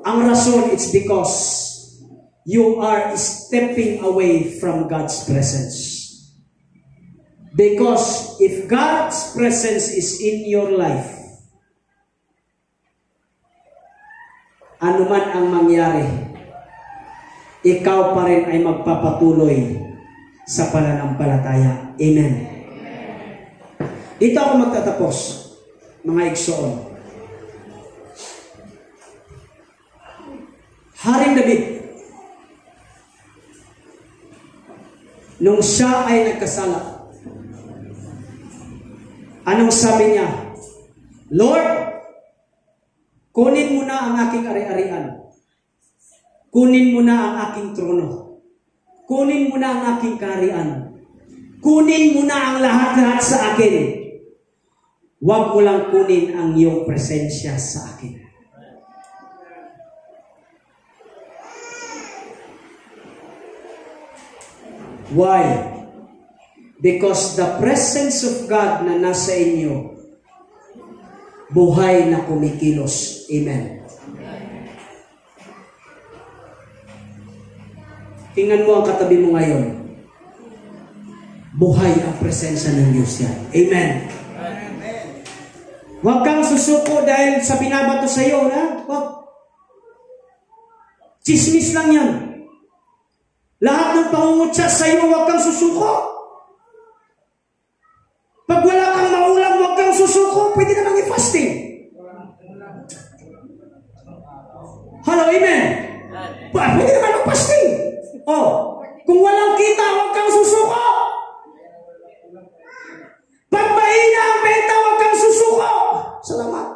ang rason, it's because you are stepping away from God's presence. Because if God's presence is in your life, ano man ang mangyari, ikaw pa rin ay magpapatuloy sa pananampalataya. Amen. Dito ako magtatapos, mga igsoon. Haring David, nung siya ay nagkasala, Anong sabi niya? Lord, kunin mo na ang aking ari-arian. Kunin mo na ang aking trono. Kunin mo na ang aking kaharian. Kunin mo na ang lahat-lahat sa akin. Huwag mo lang kunin ang iyong presensya sa akin. Why? Because the presence of God na nasa inyo, buhay na kumikilos. Amen. Tingnan mo ang katabi mo ngayon. Buhay ang presensya ng Diyos yan. Amen. Huwag kang susuko dahil sa binabato sa iyo, na? Huwag. Chismis lang yan. Lahat ng pangungutya sa iyo, huwag kang susuko. Pag wala kang maulam, huwag kang susuko. Pwede namang i-fasting. Hello, amen? Pwede naman mag-fasting. Oh, kung walang kita, huwag kang susuko. Pag mahina ang benta, huwag kang susuko. Salamat.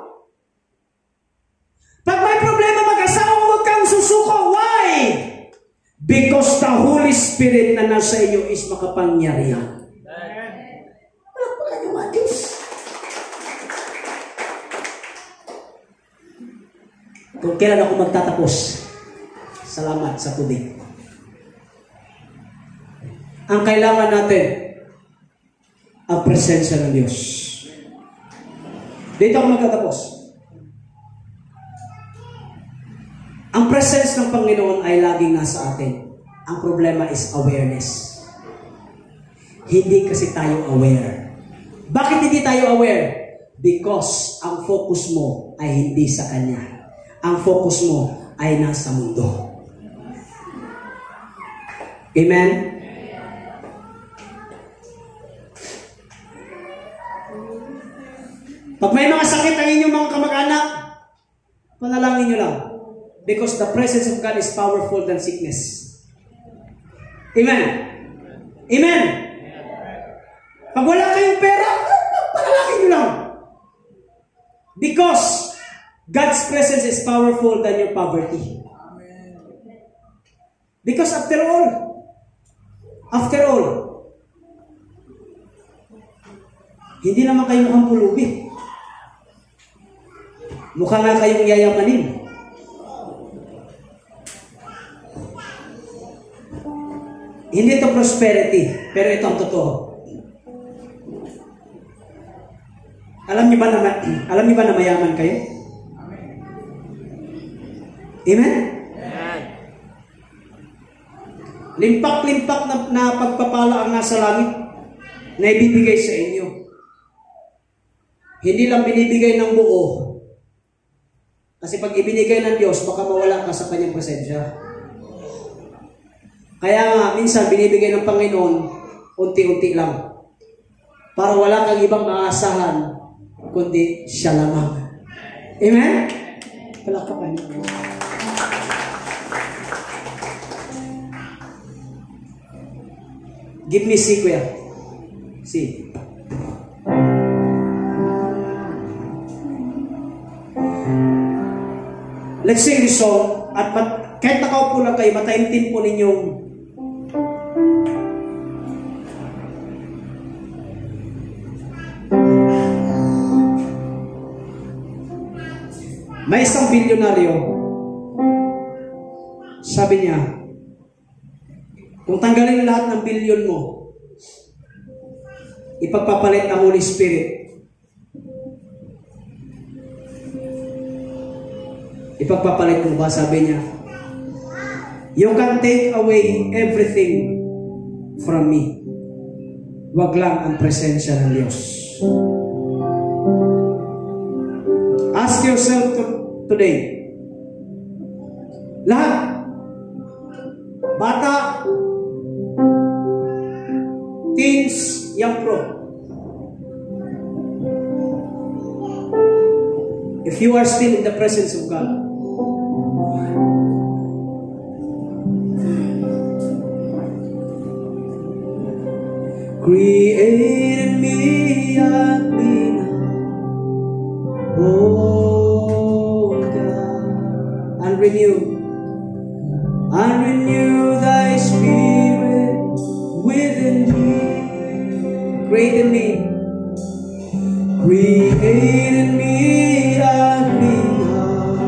Pag may problema mag-asawa, huwag kang susuko. Why? Because the Holy Spirit na nasa iyo is makapangyarihan. Palakpakan niyo mga Diyos. Kung kailan ako magtatapos, salamat sa tubig. Ang kailangan natin, ang presensya ng Diyos. Dito ako magtatapos. Ang presence ng Panginoon ay laging nasa atin. Ang problema is awareness. Hindi kasi tayo aware. Bakit hindi tayo aware? Because ang focus mo ay hindi sa Kanya. Ang focus mo ay nasa mundo. Amen? Pag may mga sakit ang inyong mga kamag-anak, panalangin nyo lang. Because the presence of God is powerful than sickness. Amen? Amen? Pag wala kayong pera, panalangin nyo lang. Because God's presence is powerful than your poverty. Because after all, hindi naman kayo mukhang pulubi. Mukha nga kayong yayamanin. Hindi ito prosperity, pero ito ang totoo. Alam niyo ba na mayaman kayo? Amen? Limpak-limpak na pagpapala ang nasa langit na ibibigay sa inyo. Hindi lang binibigay ng buo. Kasi pag ibinigay ng Diyos, baka mawala ka sa Kanyang presensya. Kaya nga, minsan binibigay ng Panginoon, unti-unti lang. Para wala kang ibang maasahan, kundi siya lamang. Amen? Palakpakan niyo. Give me C, kuya. C. Let's sing this song. At kahit nakaupo lang kayo, mataimtim po ninyong may isang bilyonaryo. Sabi niya, kung tanggalin lahat ng bilyon mo, ipagpapalit ng Holy Spirit, ipagpapalit mo ba? Sabi niya, you can take away everything from me. Wag lang ang presensya ng Diyos. Ask yourself today, lahat, bata, teens, young pro, if you are still in the presence of God, create in me a clean renew. And renew thy spirit within me. Create in me. Create in me a clean heart,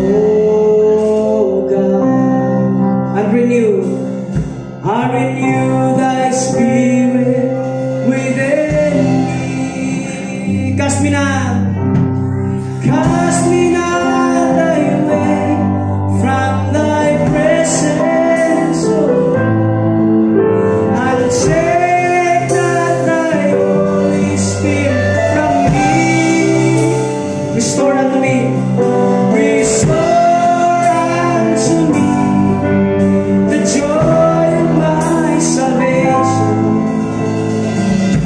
oh God. And renew thy spirit within me. Cast me not away from thy presence, oh, and take not thy Holy Spirit from me. Restore unto me, restore unto me the joy of my salvation.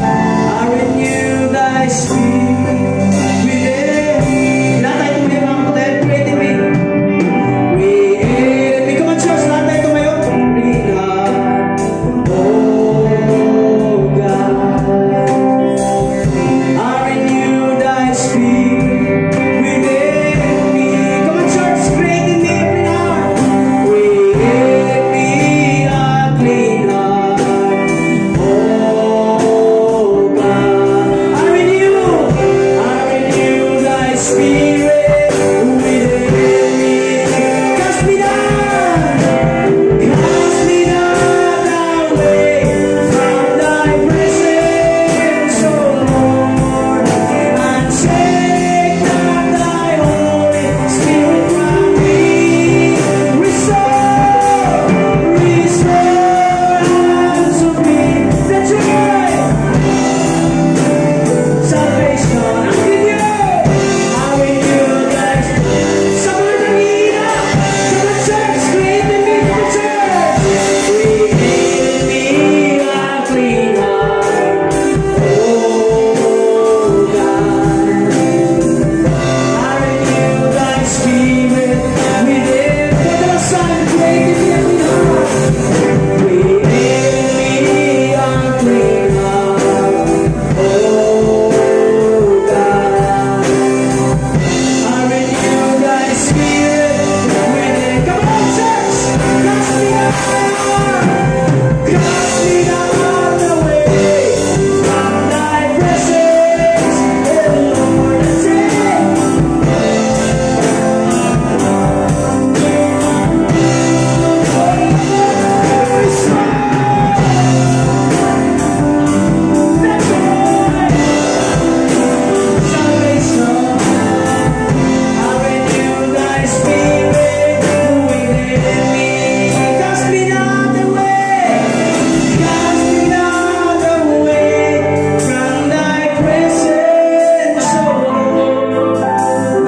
I renew thy spirit within me. Lahat tayo tumayo, mga kapatid. Create in me. Create in me. Come on, church. Lahat tayo tumayo. Clean heart, oh God. I renew thy spirit within me. Come on, church. Create in me a clean heart. Create me a clean heart, oh God. I renew thy spirit within me. Cast me not away from thy presence, oh Lord, and take not thy Holy Spirit from me. Restore unto me the joy salvation. I renew thy summer Marina. Come on, church, create in me, come on, church. Create in me a clean heart, oh God. I renew thy spirit within. For the Son, create in me a clean heart. Create in me a clean heart, oh God. I renew thy spirit within. Come on, church. Cast me not away from thy presence, oh Lord,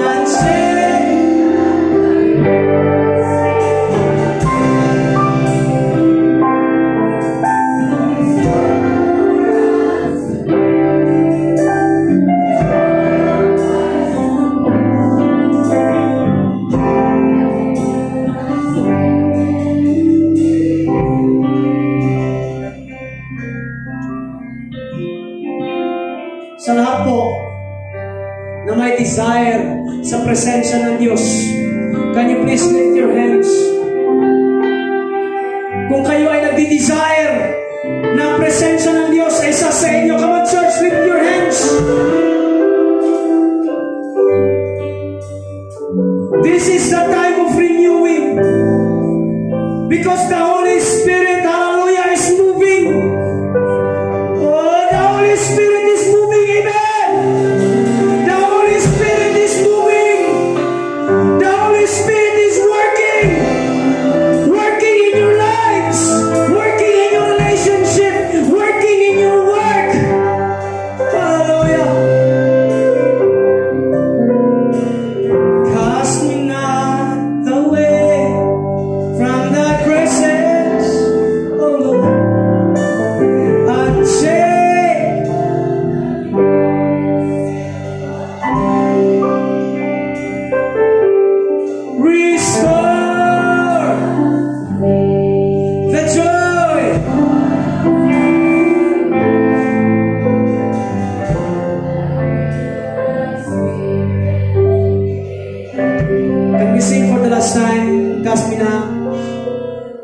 and take sa lahat po na may desire sa presensya ng Diyos. Can you please lift your hands? Kung kayo ay nagdi-desire na presensya ng Diyos ay sa inyo, come on, church, lift your hands. This is the time of renewing, because the Holy Spirit, hallelujah, is moving. Oh, the Holy Spirit is moving, amen. The Holy Spirit is moving. The Holy Spirit is working in your lives, working in your relationship, working in your work. Hallelujah. Cast me not away from thy presence, oh Lord, and take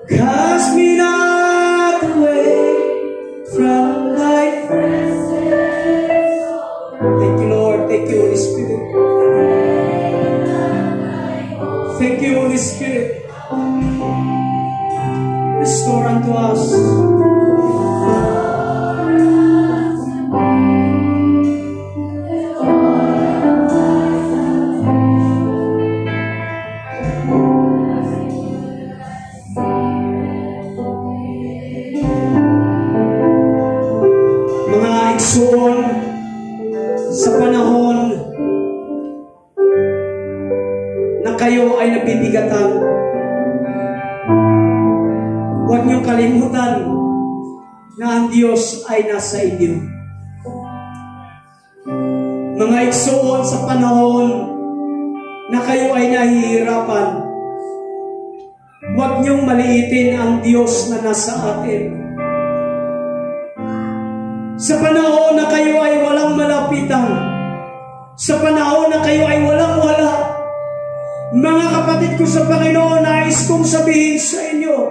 Cast me not away from thy presence. Thank you, Lord. Thank you, Holy Spirit. Thank you, Holy Spirit. Restore unto us. Sa panahon na kayo ay nabibigatan, huwag niyong kalimutan na ang Diyos ay nasa inyo. Mga igsoon, sa panahon na kayo ay nahihirapan, huwag niyong maliitin ang Diyos na nasa atin. Sa panahon na kayo ay walang malapitan, sa panahon na kayo ay walang-wala, mga kapatid ko sa Panginoon, nais kong sabihin sa inyo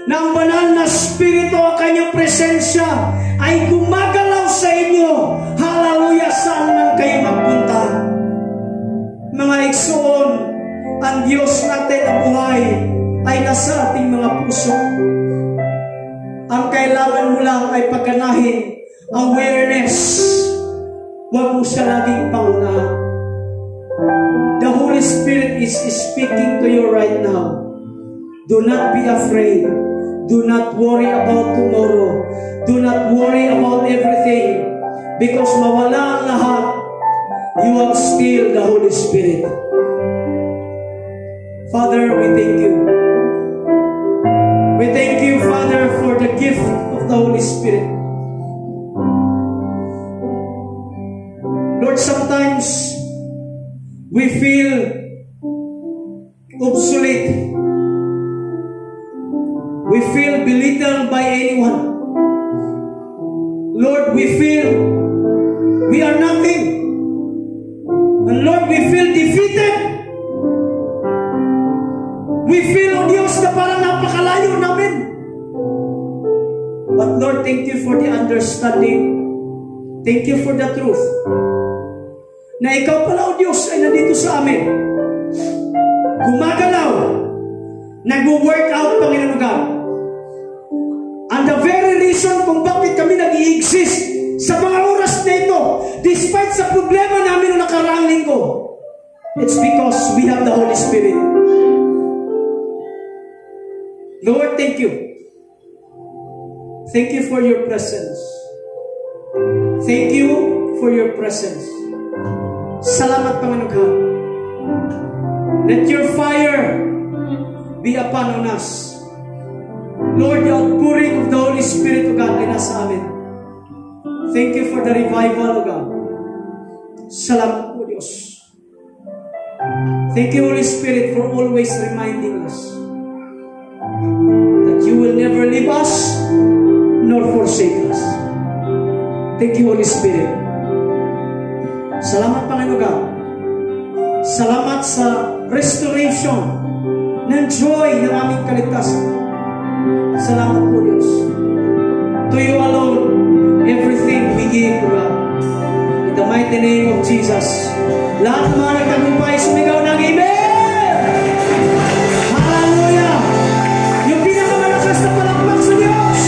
na ang banal na Espiritu, ang kanyang presensya ay gumagalaw sa inyo. Hallelujah! Saan man kayo magpunta. Mga igsoon, ang Diyos natin na buhay ay nasa ating mga puso. Ang kailangan mo lang ay pagganahin awareness. Huwag mo siya laging pangunahan. The Holy Spirit is speaking to you right now. Do not be afraid. Do not worry about tomorrow. Do not worry about everything. Because mawala ang lahat, you have still the Holy Spirit. Father, we thank you. We thank you, Father, for the gift of the Holy Spirit. Lord, sometimes we feel obsolete. We feel belittled by anyone. Lord, we feel we are nothing. And Lord, we feel defeated. We feel, oh Diyos, na parang napakalayo namin. But Lord, thank you for the understanding. Thank you for the truth. Na ikaw pala, oh Diyos, ay nandito sa amin. Gumagalaw. Nag-work out, Panginoon God. And the very reason kung bakit kami nag-i-exist sa mga oras na ito, despite sa problema namin noong nakaraang linggo, it's because we have the Holy Spirit. Lord, thank you. Thank you for your presence. Thank you for your presence. Salamat, Panginoon God. Let your fire be upon us. Lord, the outpouring of the Holy Spirit, O God, ay nasa amin. Thank you for the revival, O God. Salamat po, Diyos. Thank you, Holy Spirit, for always reminding us that you will never leave us nor forsake us. Thank you, Holy Spirit. Salamat, Panginoon God. Salamat sa restoration ng joy ng aming kaligtasan. Salamat po, Diyos. To you alone, everything we give, God. In the mighty name of Jesus. Lahat ng mga nagtagumpay, sumigaw ng Amen! Hallelujah! Yung pinakamalakas na palakpak sa Diyos!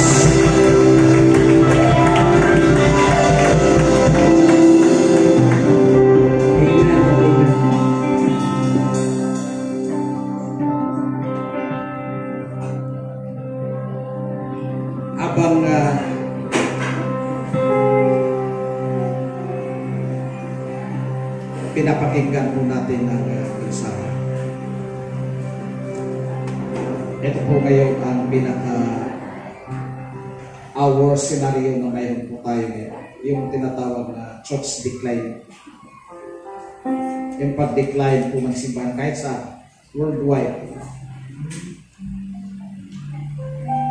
Habang pinapakinggan po natin ang mensahe. Ito po ngayon ang our scenario na ngayon po tayo ngayon. Yung tinatawag na church decline. Yung pag-decline po ng simbahan kahit sa worldwide.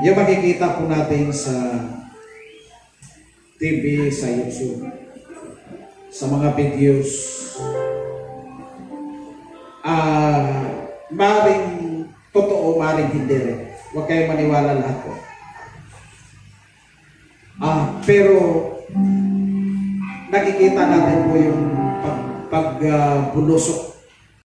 Yung makikita po natin sa TV, sa YouTube, sa mga videos, maring totoo, maring hindi rin. Huwag kayong maniwala lahat po. Pero nakikita natin po yung pagbulusok